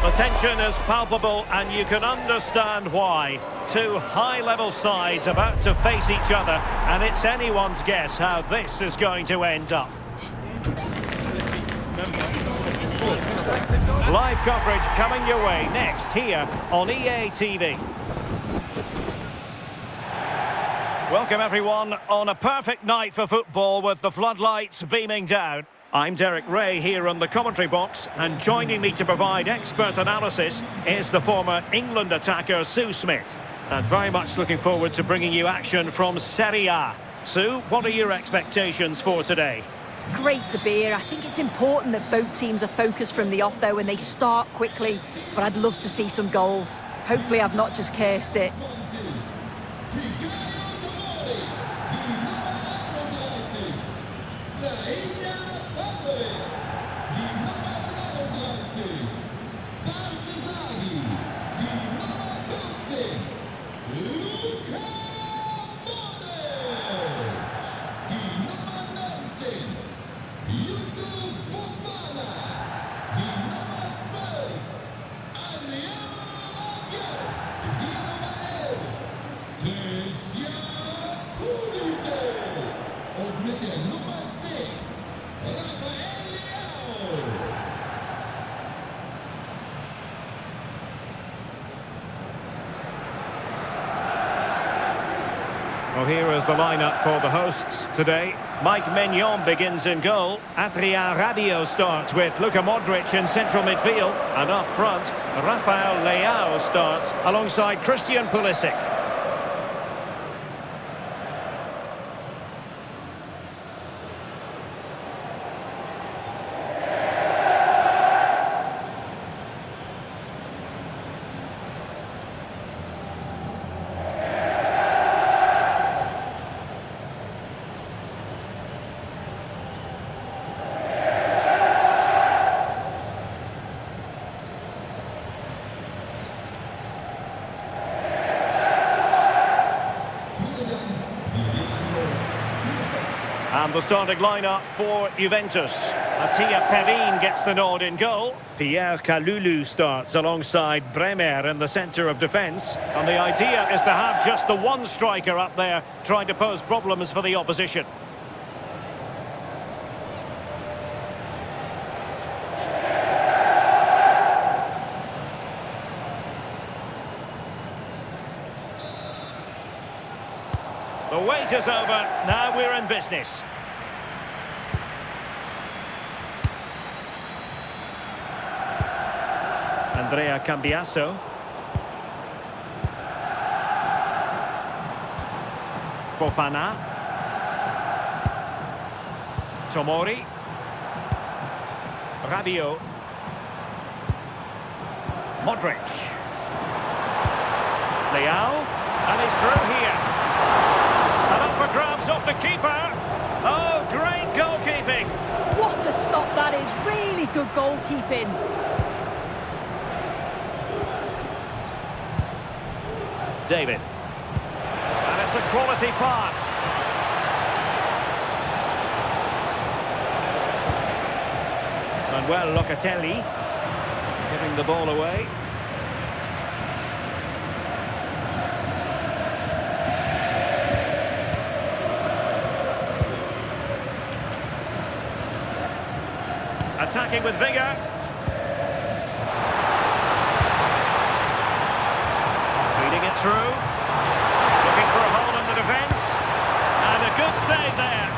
The tension is palpable and you can understand why. Two high-level sides about to face each other, and it's anyone's guess how this is going to end up. Live coverage coming your way next here on EA TV. Welcome everyone on a perfect night for football with the floodlights beaming down. I'm Derek Ray here on the commentary box, and joining me to provide expert analysis is the former England attacker Sue Smith. And very much looking forward to bringing you action from Serie A. Sue, what are your expectations for today? It's great to be here. I think it's important that both teams are focused from the off though and they start quickly, but I'd love to see some goals. Hopefully I've not just cursed it. Well, here is the lineup for the hosts today. Mike Maignan begins in goal. Adrien Rabiot starts with Luka Modric in central midfield. And up front, Rafael Leao starts alongside Christian Pulisic. And the starting lineup for Juventus. Mattia Perin gets the nod in goal. Pierre Kalulu starts alongside Bremer in the centre of defence. And the idea is to have just the one striker up there trying to pose problems for the opposition. The wait is over, now we're in business. Andrea Cambiaso. Fofana. Tomori. Rabiot. Modric. Leao. And he's through here. And up for grabs off the keeper. Oh, great goalkeeping. What a stop that is. Really good goalkeeping. David. And it's a quality pass. Manuel Locatelli giving the ball away. Attacking with vigour. Feeding it through. Looking for a hole in the defence. And a good save there.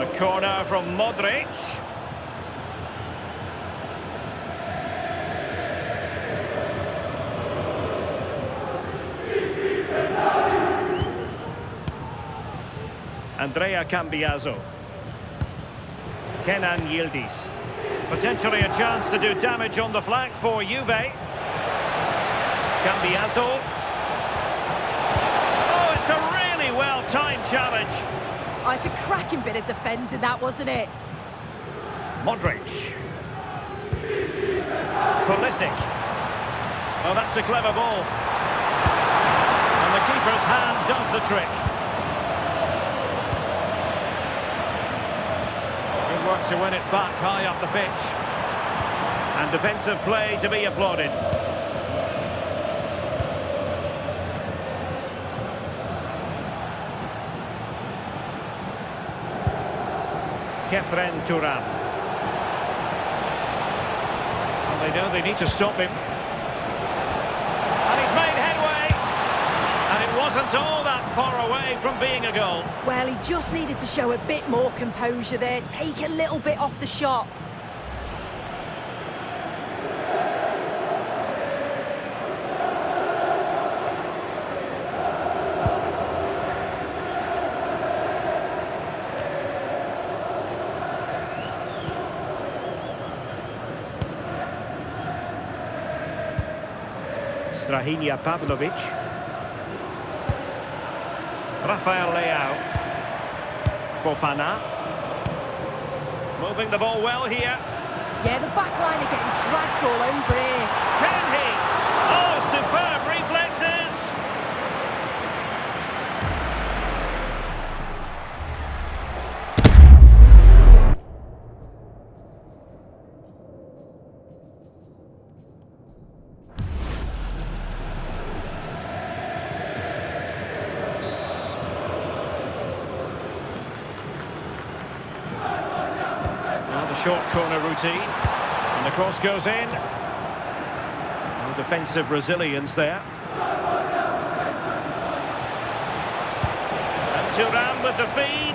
A corner from Modric. Andrea Cambiaso. Kenan Yildiz. Potentially a chance to do damage on the flank for Juve. Cambiaso. Oh, it's a really well-timed challenge. Oh, it's a cracking bit of defending that, wasn't it? Modric. Pulisic. Oh, that's a clever ball. And the keeper's hand does the trick. Good work to win it back high up the pitch. And defensive play to be applauded. Kefren Turan. Well, they know they need to stop him. And he's made headway. And it wasn't all that far away from being a goal. Well, he just needed to show a bit more composure there, take a little bit off the shot. Strahinja Pavlovic. Rafael Leao. Fofana. Moving the ball well here. Yeah, the back line are getting dragged all over here. Can he? Oh, superb reflexes! Short corner routine, and the cross goes in. No defensive resilience there. And Thuram with the feed.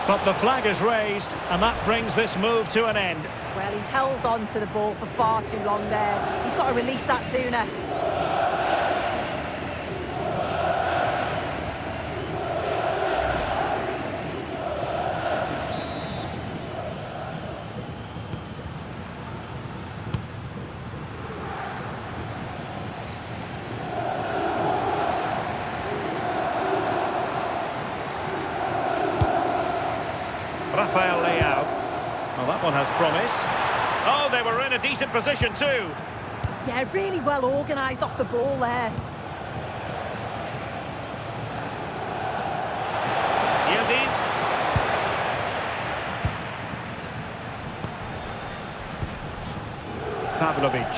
But the flag is raised, and that brings this move to an end. Well, he's held on to the ball for far too long there. He's got to release that sooner. Rafael Leao. Well, that one has promise. Oh, they were in a decent position too. Yeah, really well organised off the ball there. Yildiz. Pavlovic.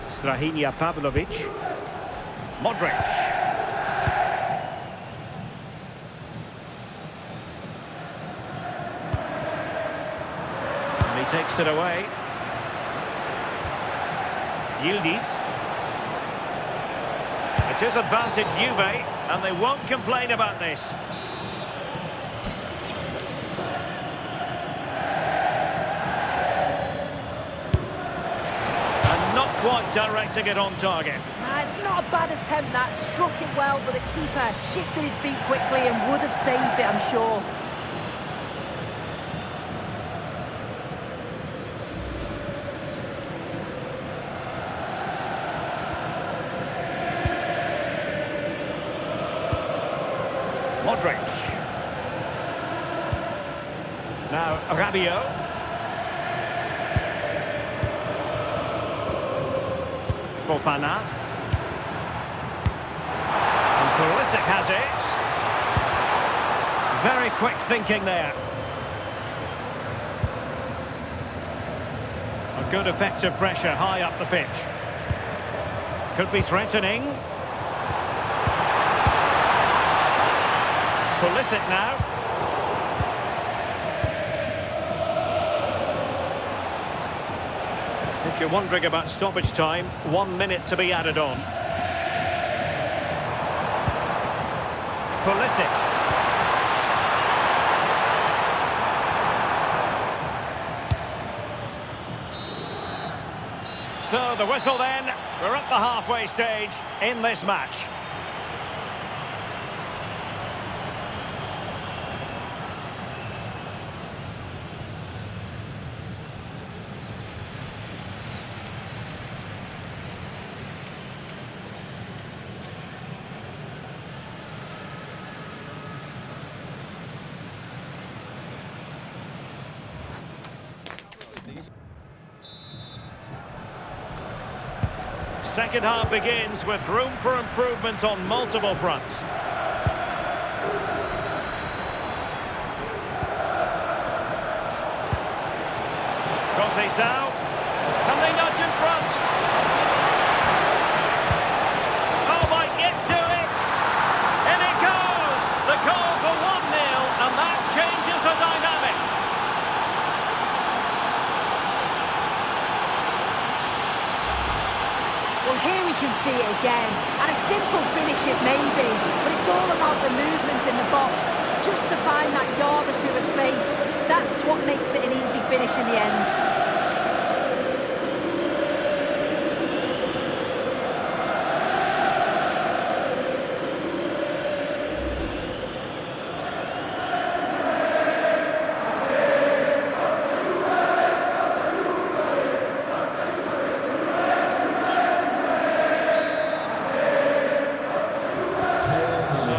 Strahinja Pavlovic. Modric. Takes it away. Yildiz. It is advantage Juve, and they won't complain about this. And not quite directing it on target. It's not a bad attempt, that. Struck it well, but the keeper shifted his feet quickly and would have saved it, I'm sure. Modric. Now Rabiot. Fofana. And Pulisic has it. Very quick thinking there. A good effective pressure high up the pitch. Could be threatening. Pulisic now. If you're wondering about stoppage time, 1 minute to be added on. Pulisic. So the whistle then. We're at the halfway stage in this match. second half begins with room for improvement on multiple fronts. Conceição. Can they nudge in front? Oh, might get to it. In it goes. The goal for 1-0, and that changes the dynamic. Well, here we can see it again. And a simple finish it may be, but it's all about the movement in the box. Just to find that yard or two of space. That's what makes it an easy finish in the end.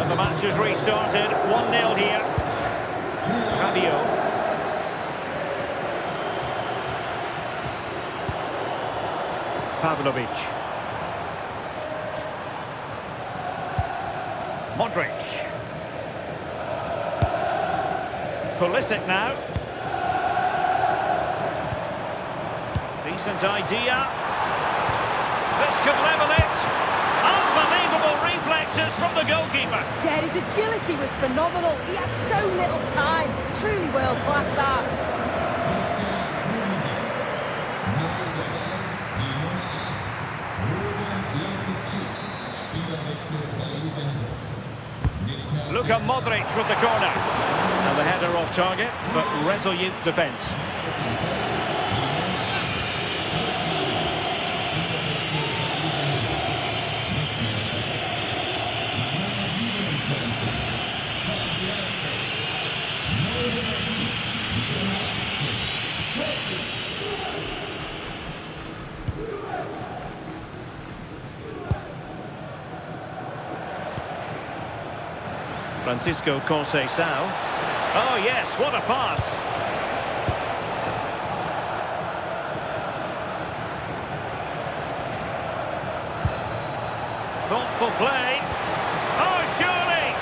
The match has restarted, 1-0 here. Fabio. Pavlovic. Modric. Pulisic now. Decent idea. This could level it. Unbelievable reflexes from the goalkeeper. Yeah, his agility was phenomenal. He had so little time. Truly world class, that. Luka Modric with the corner. And the header off target, but resolute defence. Francisco Conceição. Oh yes, what a pass. Thoughtful play. Oh, surely!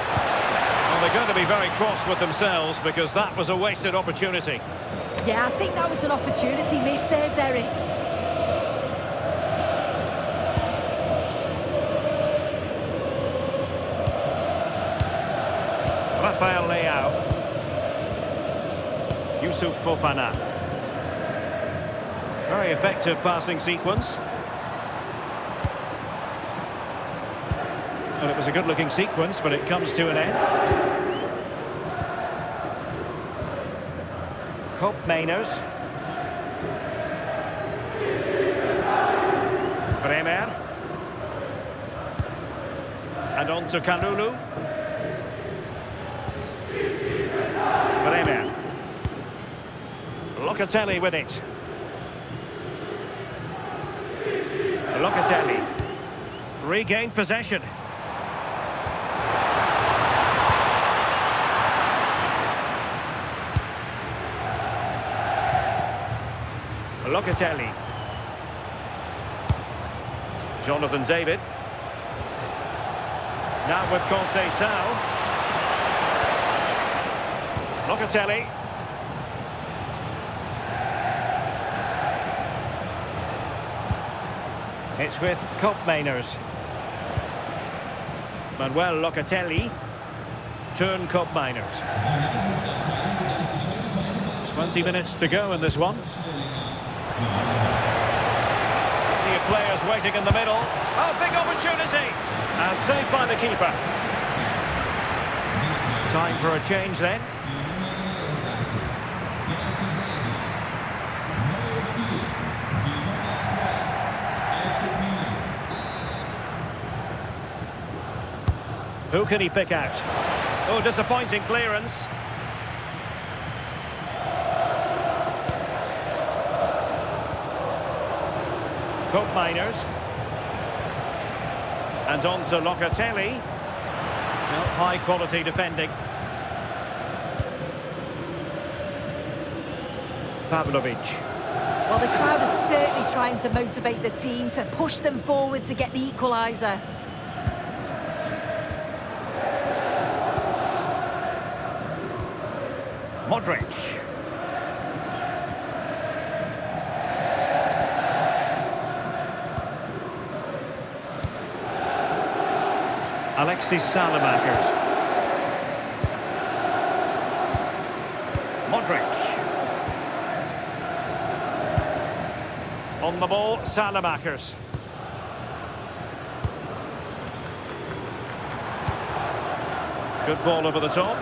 Well, they're going to be very cross with themselves because that was a wasted opportunity. Yeah, I think that was an opportunity missed there, Derek. Rafael Leao. Yusuf Fofana. Very effective passing sequence. Well, it was a good-looking sequence, but it comes to an end. Koopmeiners. Bremer. And on to Kalulu. Bremer. Locatelli with it. Locatelli. Regained possession. Locatelli. Jonathan David. Now with Conceição. Locatelli. It's with Koopmeiners. Manuel Locatelli. Turn Koopmeiners. 20 minutes to go in this one. Plenty of players waiting in the middle. Oh, big opportunity! And saved by the keeper. Time for a change then. Who can he pick out? Oh, disappointing clearance. Koopmeiners. And on to Locatelli. Well, high quality defending. Pavlovic. Well, the crowd is certainly trying to motivate the team to push them forward to get the equaliser. Modric. Alexis Salamakers. Modric. On the ball, Salamakers. Good ball over the top.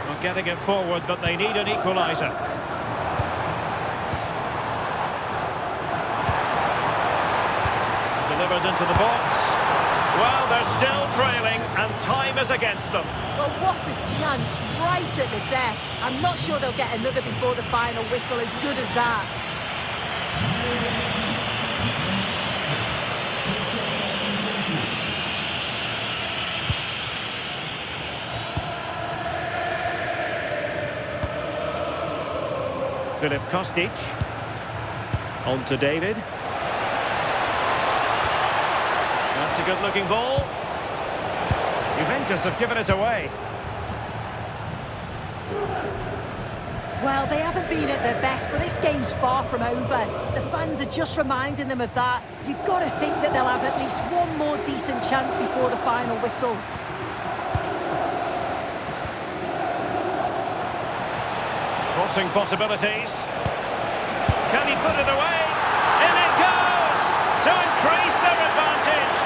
Not getting it forward, but they need an equaliser. Delivered into the box. Well, they're still trailing, and time is against them. Well, what a chance right at the death. I'm not sure they'll get another before the final whistle, as good as that. Filip Kostic. On to David. That's a good-looking ball. Juventus have given it away. Well, they haven't been at their best, but this game's far from over. The fans are just reminding them of that. You've got to think that they'll have at least one more decent chance before the final whistle. Crossing possibilities. Can he put it away? In it goes! To increase their advantage.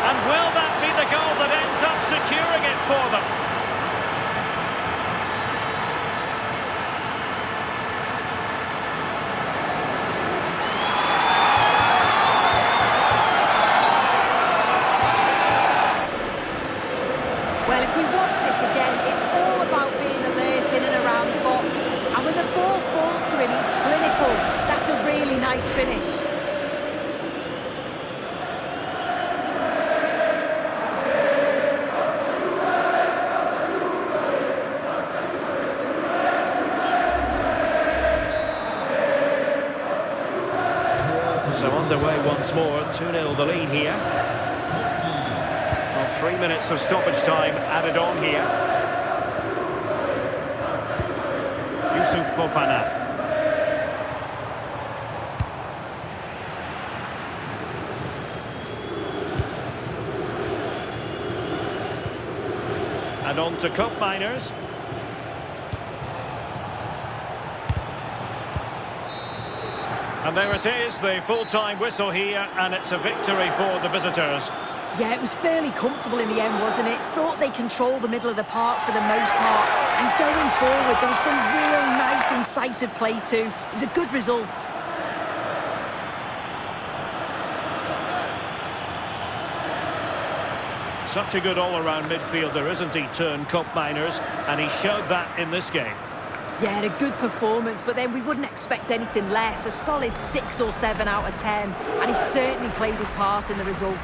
And will that be the goal that ends up securing it for them? Well, if we watch this again, it's all about being alert in and around the box. And when the ball falls to him, he's clinical. That's a really nice finish. So underway once more, 2-0 the lead here. Well, 3 minutes of stoppage time added on here. Yusuf Fofana. And on to cup miners. And there it is, the full-time whistle here, and it's a victory for the visitors. Yeah, it was fairly comfortable in the end, wasn't it? Thought they controlled the middle of the park for the most part. And going forward, there was some real nice, incisive play too. It was a good result. Such a good all-around midfielder, isn't he, turned cup miners? And he showed that in this game. Yeah, a good performance, but then we wouldn't expect anything less. A solid 6 or 7 out of 10. And he certainly played his part in the result.